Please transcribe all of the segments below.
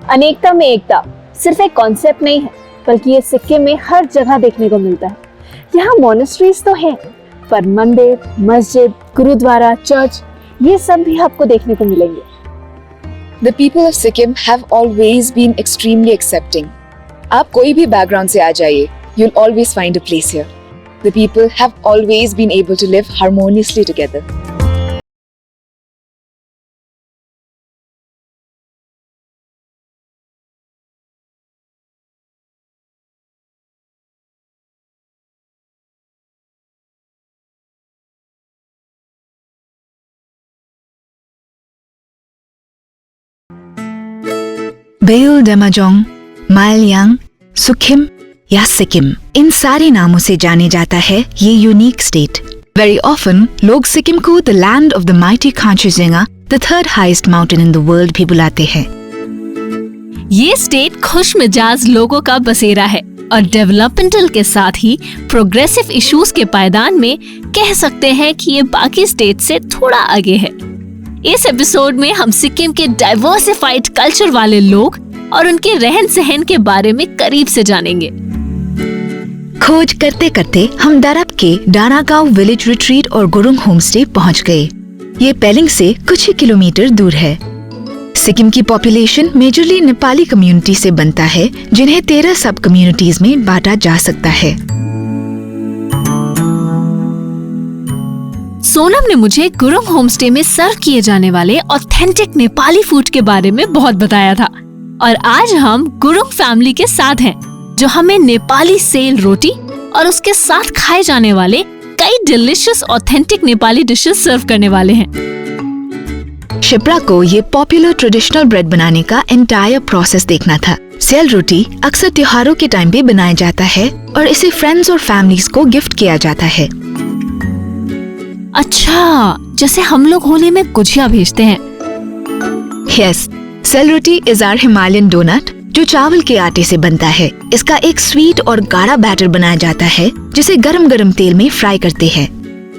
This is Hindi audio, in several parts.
अनेकता में एकता सिर्फ एक कॉन्सेप्ट नहीं है, बल्कि ये सिक्किम में हर जगह देखने को मिलता है। यहाँ मोनेस्ट्रीज तो है, पर मंदिर, मस्जिद, गुरुद्वारा, चर्च, ये सब भी आपको देखने को मिलेंगे। The people of Sikkim have always been extremely accepting. आप कोई भी बैकग्राउंड से आ जाइए, you'll always find a place here. The people have always been able to live harmoniously together. Beyul Demajong, Malyang, Sukhim या सिक्किम, इन सारे नामों से जाने जाता है ये यूनिक स्टेट। वेरी ऑफन लोग सिक्किम को the land of the mighty Kanchenjunga, the third highest mountain in the world भी बुलाते हैं। ये स्टेट खुश मिजाज लोगों का बसेरा है और डेवलपमेंटल के साथ ही प्रोग्रेसिव इश्यूज के पायदान में कह सकते हैं कि ये बाकी स्टेट से थोड़ा आगे है। इस एपिसोड में हम सिक्किम के डाइवर्सिफाइड कल्चर वाले लोग और उनके रहन सहन के बारे में करीब से जानेंगे। खोज करते करते हम दारप के डानागांव विलेज रिट्रीट और गुरुंग होमस्टे पहुंच गए। ये पेलिंग से कुछ ही किलोमीटर दूर है। सिक्किम की पॉपुलेशन मेजरली नेपाली कम्युनिटी से बनता है, जिन्हें 13 सब कम्युनिटीज में बांटा जा सकता है। सोनम ने मुझे गुरुंग होमस्टे में सर्व किए जाने वाले ऑथेंटिक नेपाली फूड के बारे में बहुत बताया था और आज हम गुरुंग फैमिली के साथ हैं, जो हमें नेपाली सेल रोटी और उसके साथ खाए जाने वाले कई डिलिशियस ऑथेंटिक नेपाली डिशेस सर्व करने वाले हैं। शिप्रा को ये पॉपुलर ट्रेडिशनल ब्रेड बनाने का एंटायर प्रोसेस देखना था। सेल रोटी अक्सर त्योहारों के टाइम पे बनाया जाता है और इसे फ्रेंड्स और फैमिलीज को गिफ्ट किया जाता है। अच्छा, जैसे हम लोग होली में गुजिया भेजते हैं। Yes, sel roti is our Himalayan donut, जो चावल के आटे से बनता है। इसका एक स्वीट और गाढ़ा बैटर बनाया जाता है, जिसे गरम गरम तेल में फ्राई करते हैं।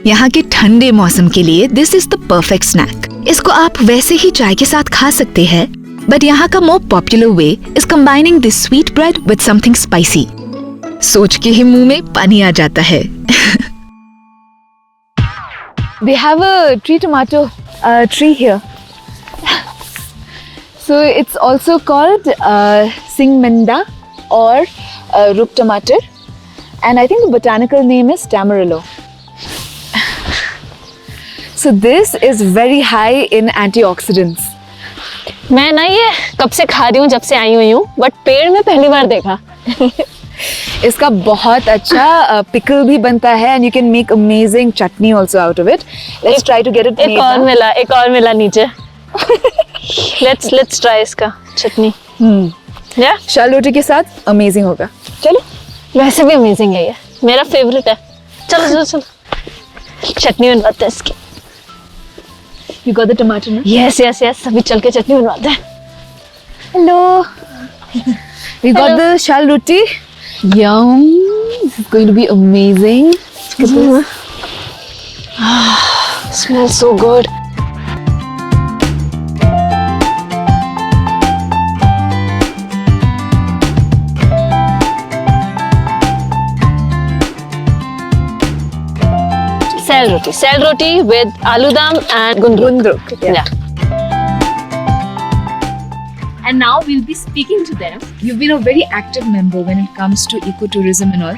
यहाँ के ठंडे मौसम के लिए this is the perfect snack. इसको आप वैसे ही चाय के साथ खा सकते हैं, बट यहाँ का more popular way is combining this sweet bread with something spicy. सोच के ही मुंह में पानी आ जाता है। They have a tree tomato tree here. So it's also called Singmenda or Rup tomato, and I think the botanical name is Tamarillo. So this is very high in antioxidants. मैं ना ये कब से खा रही हूँ, जब से आई हुई हूँ, बट पेड़ में पहली बार देखा। इसका बहुत अच्छा पिकल भी बनता है and you can make amazing chutney also out of it. Let's try to get it made. एक और मिला नीचे। Let's try इसका चटनी। या शाल रोटी के साथ अमेजिंग होगा। चलो, वैसे भी अमेजिंग है ये, मेरा फेवरेट है। चलो चलो चलो चटनी बनवाते हैं इसकी। You got the tomato now? Yes yes yes, अभी चल के चटनी बनवाते हैं। Hello. We got the shal roti. Yum. This is going to be amazing. Look at this. Smells so good. Sel roti with aloo dum and gundruk. Yeah. And now we'll be speaking to them. You've been a very active member when it comes to ecotourism and all.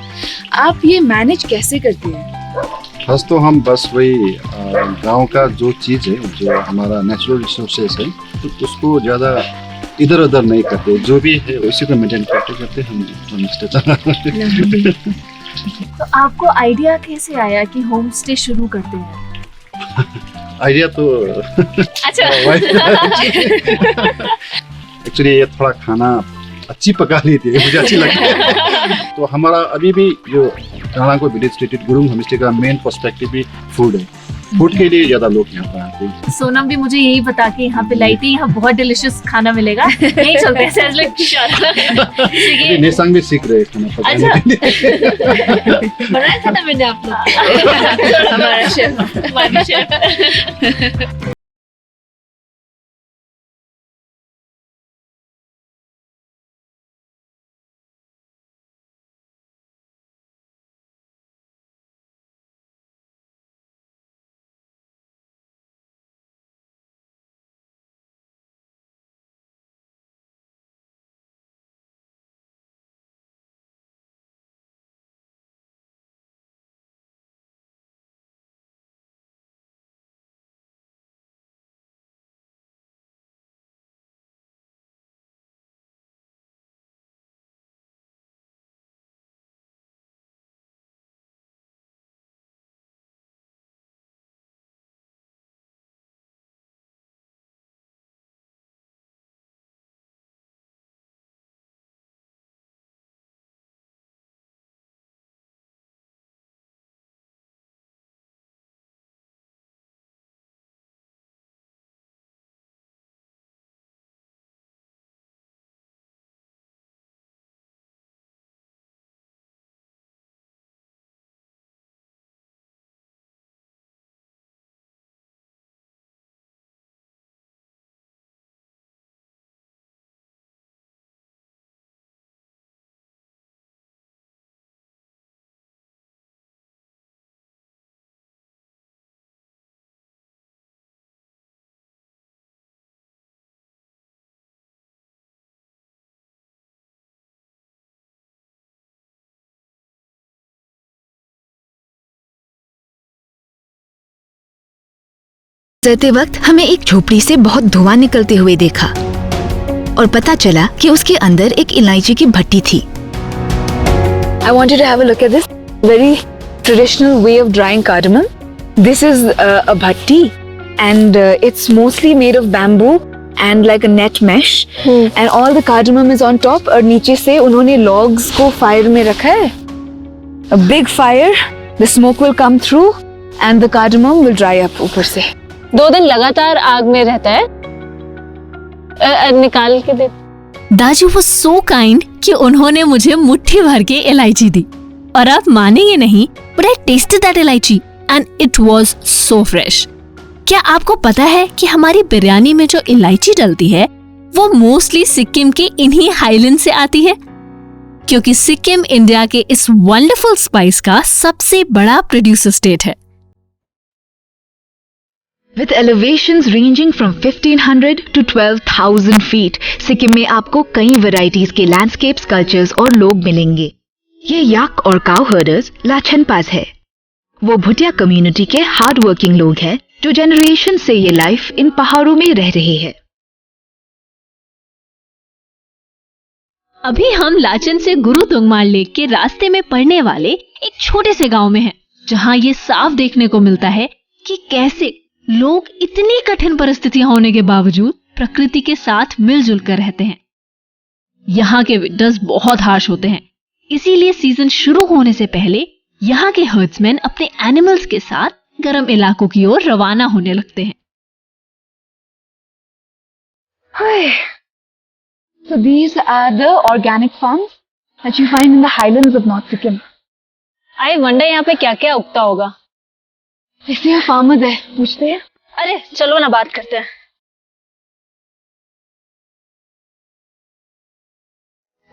आप ये मैनेज कैसे करते हैं? फर्स्ट तो हम बस वही गांव का जो चीज़ है, जो हमारा नेचुरल रिसोर्सेज है, तो उसको ज़्यादा इधर उधर नहीं करते, जो भी है उसी को मेंटेन करते करते हम तो आपको आइडिया कैसे आया कि होम स्टे शुरू करते हैं? आइडिया तो अच्छा। एक्चुअली ये थोड़ा खाना अच्छी पका लेती है, मुझे अच्छी लगती है। तो हमारा अभी भी जो डानागांव विलेज रिट्रीट गुरुंग होमस्टे का मेन पर्सपेक्टिव भी फूड है। फूड के लिए ज्यादा लोग यहाँ पर आते हैं। सोनम भी मुझे यही बता के यहाँ पे लाई थी, यहाँ बहुत डिलिशियस खाना मिलेगा, यही चलते हैं। नेसांग भी सीख रहे हैं खाना पकाने। बनाया था ना मैंने आप लोग। हमारा शेफ। गुजरते वक्त हमें एक झोपड़ी से बहुत धुआं निकलते हुए देखा और पता चला कि उसके अंदर एक इलायची की भट्टी थी। I wanted to have a look at this very traditional way of drying cardamom. This is a bhatti and it's mostly made of bamboo and like a net mesh and all the cardamom is on top और नीचे से उन्होंने logs को fire में रखा है. A big fire, the smoke will come through and the cardamom will dry up ऊपर से. 2 दिन लगातार आग में रहता है, निकाल के दे। दाजू वो सो काइंड कि उन्होंने मुझे मुट्ठी भर के इलायची दी और आप मानेंगे नहीं, बट आई टेस्टेड दैट इलायची and it was so fresh. क्या आपको पता है कि हमारी बिरयानी में जो इलायची डलती है वो मोस्टली सिक्किम के इन्हीं हाईलैंड से आती है, क्योंकि सिक्किम इंडिया के इस वंडरफुल स्पाइस का सबसे बड़ा प्रोड्यूसर स्टेट है। With elevations ranging from 1500 to 12,000 feet, Sikkim में आपको कई वैरायटीज के लैंडस्केप्स, कल्चर्स और लोग मिलेंगे। ये याक और काउ हर्डर्स लाचनपास है। वो भुटिया कम्युनिटी के हार्ड वर्किंग लोग हैं जो जनरेशन से ये लाइफ इन पहाड़ों में रह रहे हैं। अभी हम लाचन से गुरु दोंगमार लेक के रास्ते में पड़ने वाले एक छोटे से गांव में हैं, जहां ये साफ देखने को मिलता है कि कैसे लोग इतनी कठिन परिस्थितियां होने के बावजूद प्रकृति के साथ मिलजुल कर रहते हैं। यहाँ के विंटर्स बहुत हार्श होते हैं, इसीलिए सीजन शुरू होने से पहले यहाँ के हर्ड्समैन अपने एनिमल्स के साथ गर्म इलाकों की ओर रवाना होने लगते हैं। So these are the organic farms that you find in the highlands of North Sikkim. I wonder यहाँ पे क्या क्या उगता होगा। इसलिए फार्मर्स है, पूछते हैं। अरे चलो ना बात करते हैं।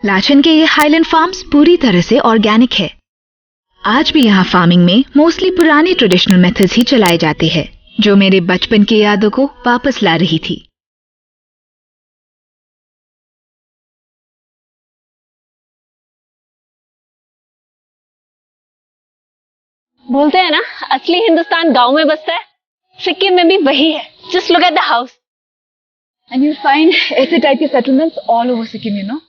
लाचन के ये हाईलैंड फार्म्स पूरी तरह से ऑर्गेनिक है। आज भी यहाँ फार्मिंग में मोस्टली पुराने ट्रेडिशनल मेथड्स ही चलाए जाते हैं, जो मेरे बचपन की यादों को वापस ला रही थी। बोलते हैं ना, असली हिंदुस्तान गांव में बसता है। सिक्किम में भी वही है। Just look at the house and you find ऐसे टाइप के settlements all over Sikkim, you know.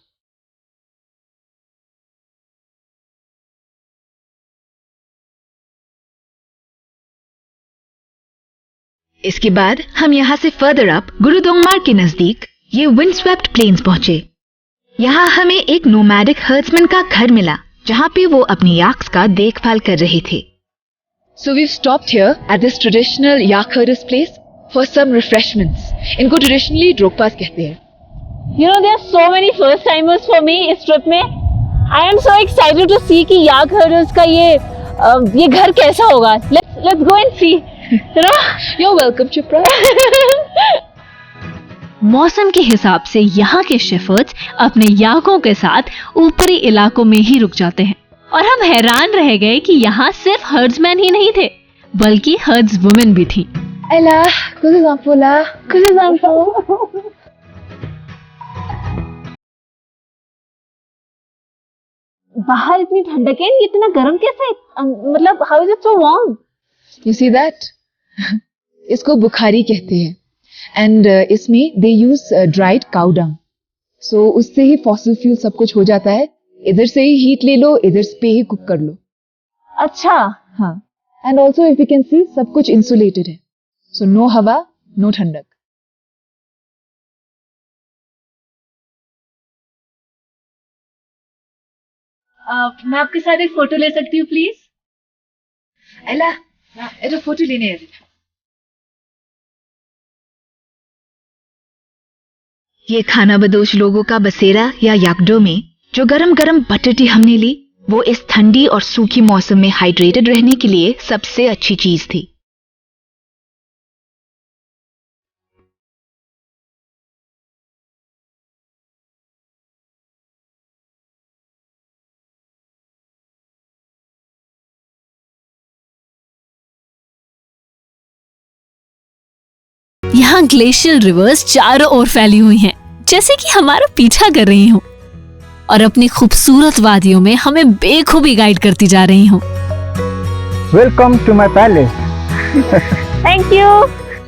इसके बाद हम यहाँ से फर्दर अप गुरु दोंगमार के नजदीक ये विंडस्वेप्ट प्लेन्स पहुंचे। यहाँ हमें एक नोमैडिक हर्ड्समैन का घर मिला, जहाँ पे वो अपनी याक्स का देखभाल कर रहे थे। So we've stopped here at this traditional yak herders place for some refreshments. इनको traditionally drokpas कहते हैं। You know, there are so many first timers for me इस ट्रिप में। I am so excited to see कि याक हर्डर्स का ये घर कैसा होगा। Let's go and see. You know? You're welcome, Chipra. मौसम के हिसाब से यहाँ के शेफर्ड्स अपने याकों के साथ ऊपरी इलाकों में ही रुक जाते हैं, और हम हैरान रह गए कि यहाँ सिर्फ हर्ड्समैन ही नहीं थे, बल्कि हर्ड्स वुमेन भी थी। Ella, kuzuzampula, kuzuzampu. बाहर इतनी ठंडक है, इतना गर्म कैसे? मतलब how is it so warm? You see that? इसको बुखारी कहते हैं। एंड इसमें दे यूज ड्राइड काउ डंग, सो उससे ही फॉसिल फ्यूल सब कुछ हो जाता है। इधर से ही हीट ले लो, इधर पे ही कुक कर लो। अच्छा। हाँ, and also if you can see सब कुछ इंसुलेटेड है, सो नो हवा, नो ठंडक। मैं आपके साथ एक फोटो ले सकती हूँ प्लीज? एला, एक फोटो लेने है। ये खाना बदोश लोगों का बसेरा या याकडो में जो गरम गरम बटर टी हमने ली, वो इस ठंडी और सूखी मौसम में हाइड्रेटेड रहने के लिए सबसे अच्छी चीज थी। यहाँ ग्लेशियल रिवर्स चारों ओर फैली हुई हैं, जैसे कि हमारा पीछा कर रही हूँ, और अपनी खूबसूरत वादियों में हमें बेखूबी गाइड करती जा रही हूँ। Welcome to my palace. Thank you.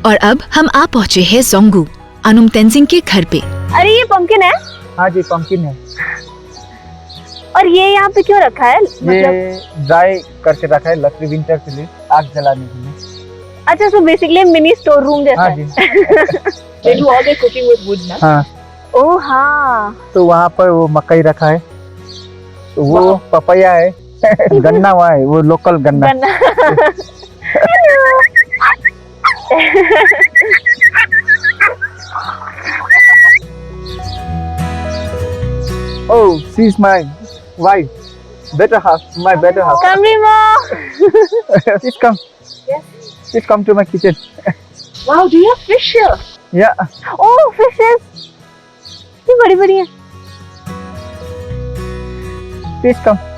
और अब हम आ पहुँचे हैं जोंगू, अनुम तेंजिंग के घर पे। अरे ये पंपकिन है? हाँ जी, पंपकिन है। और ये यहाँ पे क्यों रखा है? ये ड्राई करके रखा है लकड़ी विंटर के लिए, आग जलाने के लिए। अच्छा, so basically mini store room जैसा हाँ है। जी। They do all their cooking with wood ना? हाँ, ओह हाँ, तो वहाँ पर वो मकई रखा है, तो वो पपैया है। गन्ना वहाँ है, वो लोकल गन्ना। Oh, she's my wife. Better half, my better half. Come Remo. Please come. Please come to my kitchen. Wow, do you have fish here? Yeah. Oh, fishes. ये बड़ी बड़ी है। Please come.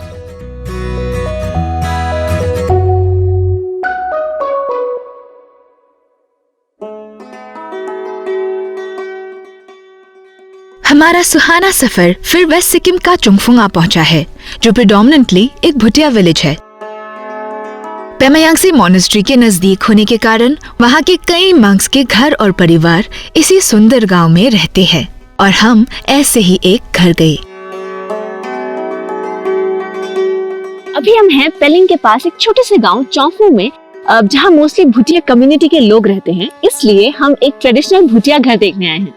हमारा सुहाना सफर फिर वेस्ट सिक्किम का चुंगफुंग आ पहुंचा है, जो प्रेडोमिनेंटली एक भुटिया विलेज है। पेमायांगसी मॉनेस्ट्री के नजदीक होने के कारण वहाँ के कई मंक्स के घर और परिवार इसी सुंदर गांव में रहते हैं, और हम ऐसे ही एक घर गए। अभी हम हैं पेलिंग के पास एक छोटे से गांव चौफू में, जहां मोस्टली भुटिया कम्युनिटी के लोग रहते हैं, इसलिए हम एक ट्रेडिशनल भुटिया घर देखने आए हैं।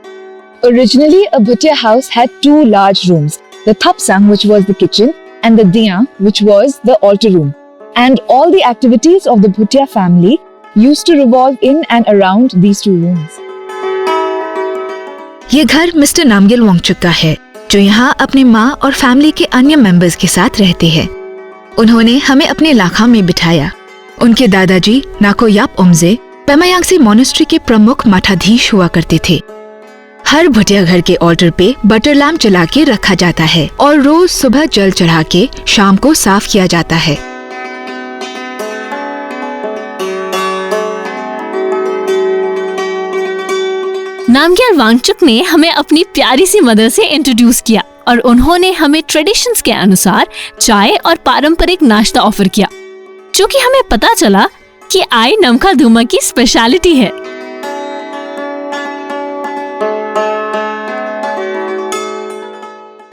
Originally, a Bhutia house had two large rooms, the Thapsang, which was the kitchen, and the Diya, which was the altar room. And all the activities of the Bhutia family used to revolve in and around these two rooms. ये घर मिस्टर नामग्यल वांगचुक का है, जो यहाँ अपनी माँ और फैमिली के अन्य मेंबर्स के साथ रहते हैं। उन्होंने हमें अपने इलाका में बिठाया। उनके दादाजी नाकोयाप ओमजे पेमायांगसी मॉनेस्ट्री के प्रमुख मठाधीश हुआ करते थे। हर भुटिया घर के ऑल्टर पे बटर लैम्प जला के रखा जाता है और रोज सुबह जल चढ़ा के शाम को साफ किया जाता है। नामग्याल वांगचुक ने हमें अपनी प्यारी सी मदर से इंट्रोड्यूस किया और उन्होंने हमें ट्रेडिशंस के अनुसार चाय और पारंपरिक नाश्ता ऑफर किया, जो कि हमें पता चला कि आई नमका धुमा की स्पेशलिटी है।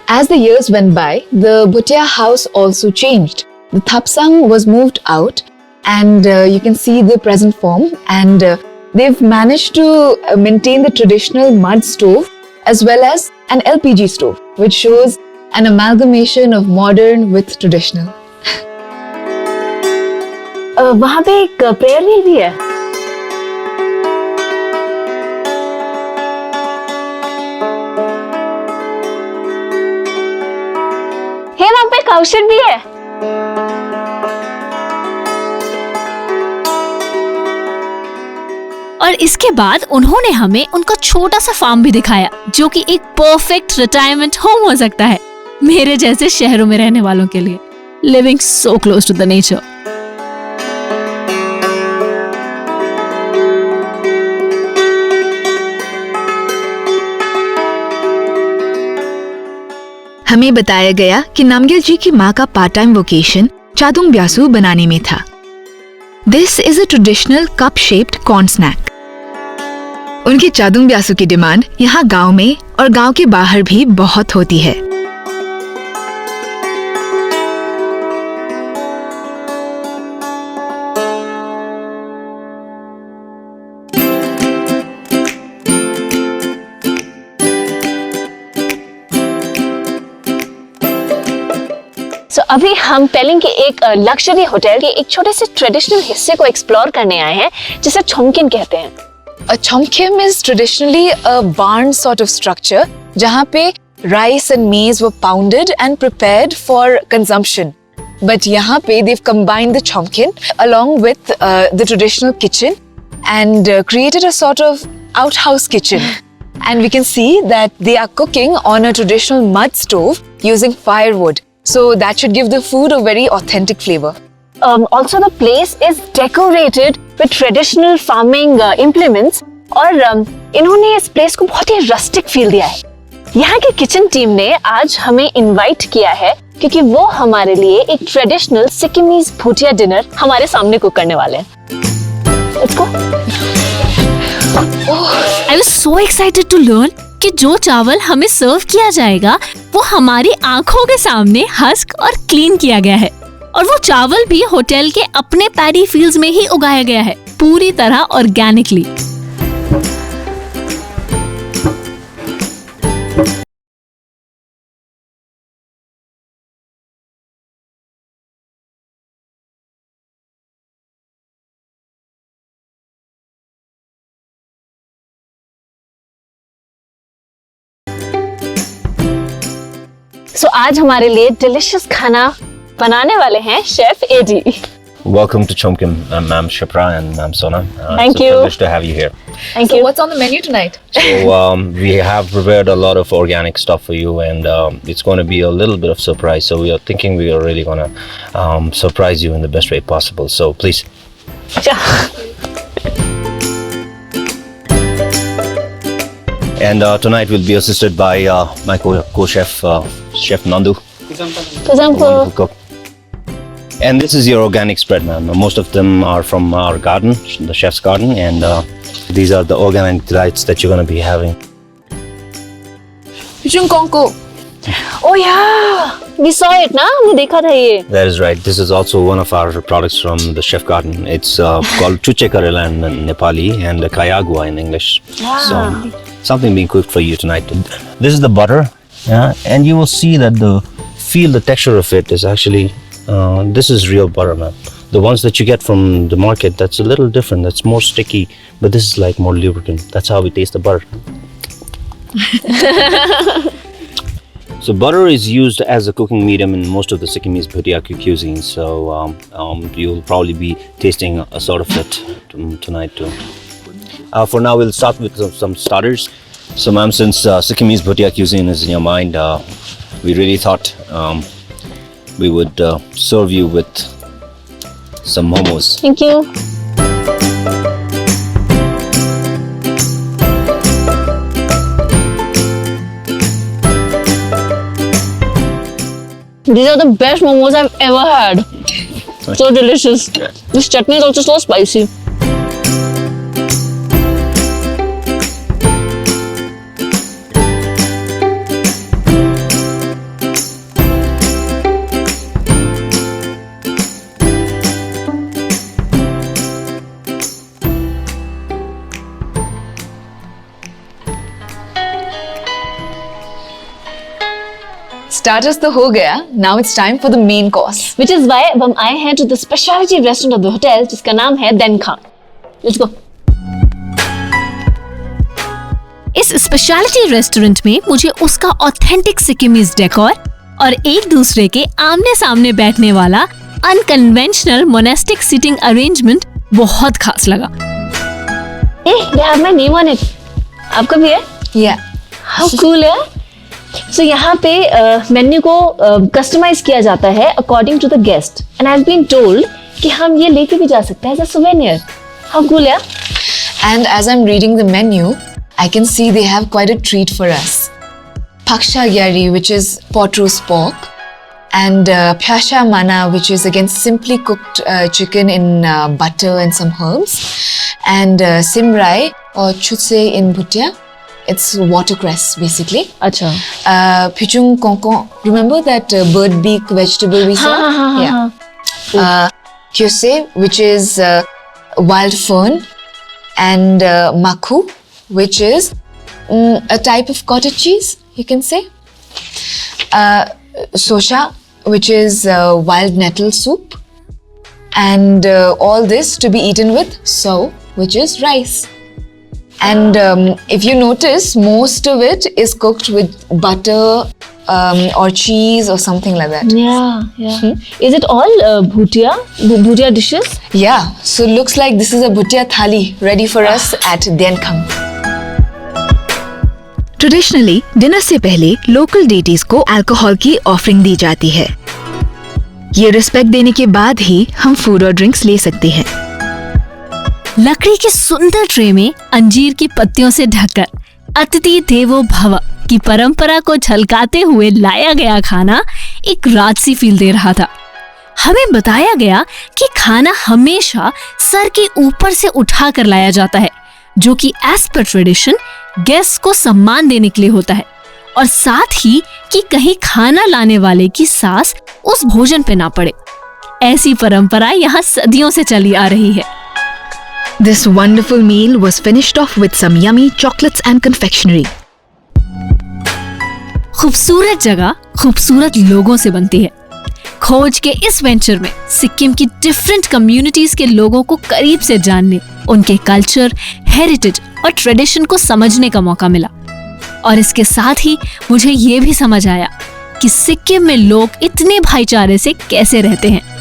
As the years went by, the Bhutia house also changed. The Thapsang was moved out, and you can see the present form, and they've managed to maintain the traditional mud stove as well as an LPG stove, which shows an amalgamation of modern with traditional. वहाँ पे एक प्रेयर व्हील भी है। हे, वहाँ पे काउशेड भी है। और इसके बाद उन्होंने हमें उनका छोटा सा फार्म भी दिखाया, जो कि एक परफेक्ट रिटायरमेंट होम हो सकता है मेरे जैसे शहरों में रहने वालों के लिए। Living so close to the nature. हमें बताया गया कि नामग्याल जी की माँ का part time vocation Chadung Byasu बनाने में था। This is a traditional cup shaped corn snack. उनकी चादुंग ब्यासू की डिमांड यहाँ गांव में और गांव के बाहर भी बहुत होती है। So, अभी हम पेलिंग के एक लग्जरी होटल के एक छोटे से ट्रेडिशनल हिस्से को एक्सप्लोर करने आए हैं, जिसे छोमकिन कहते हैं। A chomkim is traditionally a barn sort of structure, जहाँ पे rice and maize were pounded and prepared for consumption. But यहाँ पे they've combined the chomkin along with the traditional kitchen and created a sort of outhouse kitchen. And we can see that they are cooking on a traditional mud stove using firewood. So that should give the food a very authentic flavor. Also, the place is decorated with traditional farming implements और इन्होंने इस प्लेस को बहुत ही रस्टिक फील दिया है। यहाँ की किचन टीम ने आज हमें इनवाइट किया है क्योंकि वो हमारे लिए एक ट्रेडिशनल सिक्किमीज भुटिया डिनर हमारे सामने कुक करने वाले हैं। Let's go. I was so excited to learn कि जो चावल हमें सर्व किया जाएगा वो हमारी आंखों के सामने हस्क और क्लीन किया गया है, और वो चावल भी होटल के अपने पैडी फील्ड्स में ही उगाया गया है, पूरी तरह ऑर्गेनिकली। सो आज हमारे लिए डिलिशियस खाना बनाने वाले हैं chef Eddie. Welcome to Chomkim, Ma'am Shipra and Ma'am Sona. Thank it's you. a privilege to have you here. Thank So you। what's on the menu tonight? So we have prepared a lot of organic stuff for you, and it's going to be a little bit of surprise. So we are thinking we are really going to surprise you in the best way possible. So please. And tonight we'll be assisted by my co-chef, Chef Nandu. Wonderful cook. And this is your organic spread, ma'am. Most of them are from our garden, the chef's garden, and these are the organic delights that you're going to be having. Pichung Kongko. Oh yeah, we saw it ना, हमने देखा था ये। That is right. This is also one of our products from the chef garden. It's called chuche karela in Nepali and kayagua in English. So something being cooked for you tonight. This is the butter, yeah, and you will see that the texture of it is actually. This is real butter, man. The ones that you get from the market, that's a little different. That's more sticky, but this is like more lubricant. That's how we taste the butter. So butter is used as a cooking medium in most of the Sikkimese bhutia cuisine. So you'll probably be tasting a sort of it tonight too. For now, we'll start with some starters. So, ma'am, since Sikkimese bhutia cuisine is in your mind, we really thought. We would serve you with some momos. Thank you। These are the best momos I've ever had. So delicious. This chutney is also so spicy। Starters तो हो गया. Now it's time for the main course. Which is why अब हम आए हैं to the specialty restaurant of the hotel, जिसका नाम है Denkham। Let's go। इस स्पेशलिटी रेस्टोरेंट में मुझे उसका ऑथेंटिक सिक्किमीज डेकोर और एक दूसरे के आमने सामने बैठने वाला अनकन्वेंशनल मोनेस्टिक सीटिंग अरेंजमेंट बहुत खास लगा। They have my name on it। आपका भी है? Yeah. How cool है? So यहाँ पे मेन्यू को कस्टमाइज किया जाता है according to the guest, and I have been told कि हम ये लेके भी जा सकते हैं as a souvenir। How cool है? And as I'm reading the menu, I can see they have quite a treat for us. Paksha gyari, which is pot roast pork, and pyasha mana, which is again simply cooked chicken in butter and some herbs, and simrai or chutse in bhutia. It's watercress basically. अच्छा। Pichung kongkong. Remember that bird beak vegetable we saw? Yeah. Kyose, which is wild fern, and makhu, which is a type of cottage cheese, you can say. Sosha, which is wild nettle soup, and all this to be eaten with so, which is rice. And if you notice, most of it is cooked with butter or cheese or something like that. Yeah. Is it all bhutia dishes? Yeah, so looks like this is a bhutia thali ready for us at Denkham. Traditionally dinner से पहले लोकल डेटीज को अल्कोहल की ऑफरिंग दी जाती है। ये रिस्पेक्ट देने के बाद ही हम फूड और ड्रिंक्स ले सकते हैं। लकड़ी की सुंदर ट्रे में अंजीर की पत्तियों से ढककर अतिथि देवो भव की परंपरा को झलकाते हुए लाया गया खाना एक राजसी फील दे रहा था। हमें बताया गया कि खाना हमेशा सर के ऊपर से उठाकर लाया जाता है, जो कि एज पर ट्रेडिशन गेस्ट को सम्मान देने के लिए होता है, और साथ ही कि कहीं खाना लाने वाले की सास उस भोजन पे ना पड़े। ऐसी परंपरा यहाँ सदियों से चली आ रही है। This wonderful meal was finished off with some yummy chocolates and confectionery. खूबसूरत जगह खूबसूरत लोगों से बनती है। खोज के इस वेंचर में सिक्किम की डिफरेंट कम्युनिटीज के लोगों को करीब से जानने, उनके कल्चर, हेरिटेज और ट्रेडिशन को समझने का मौका मिला। और इसके साथ ही मुझे ये भी समझ आया कि सिक्किम में लोग इतने भाईचारे से कैसे रहते हैं।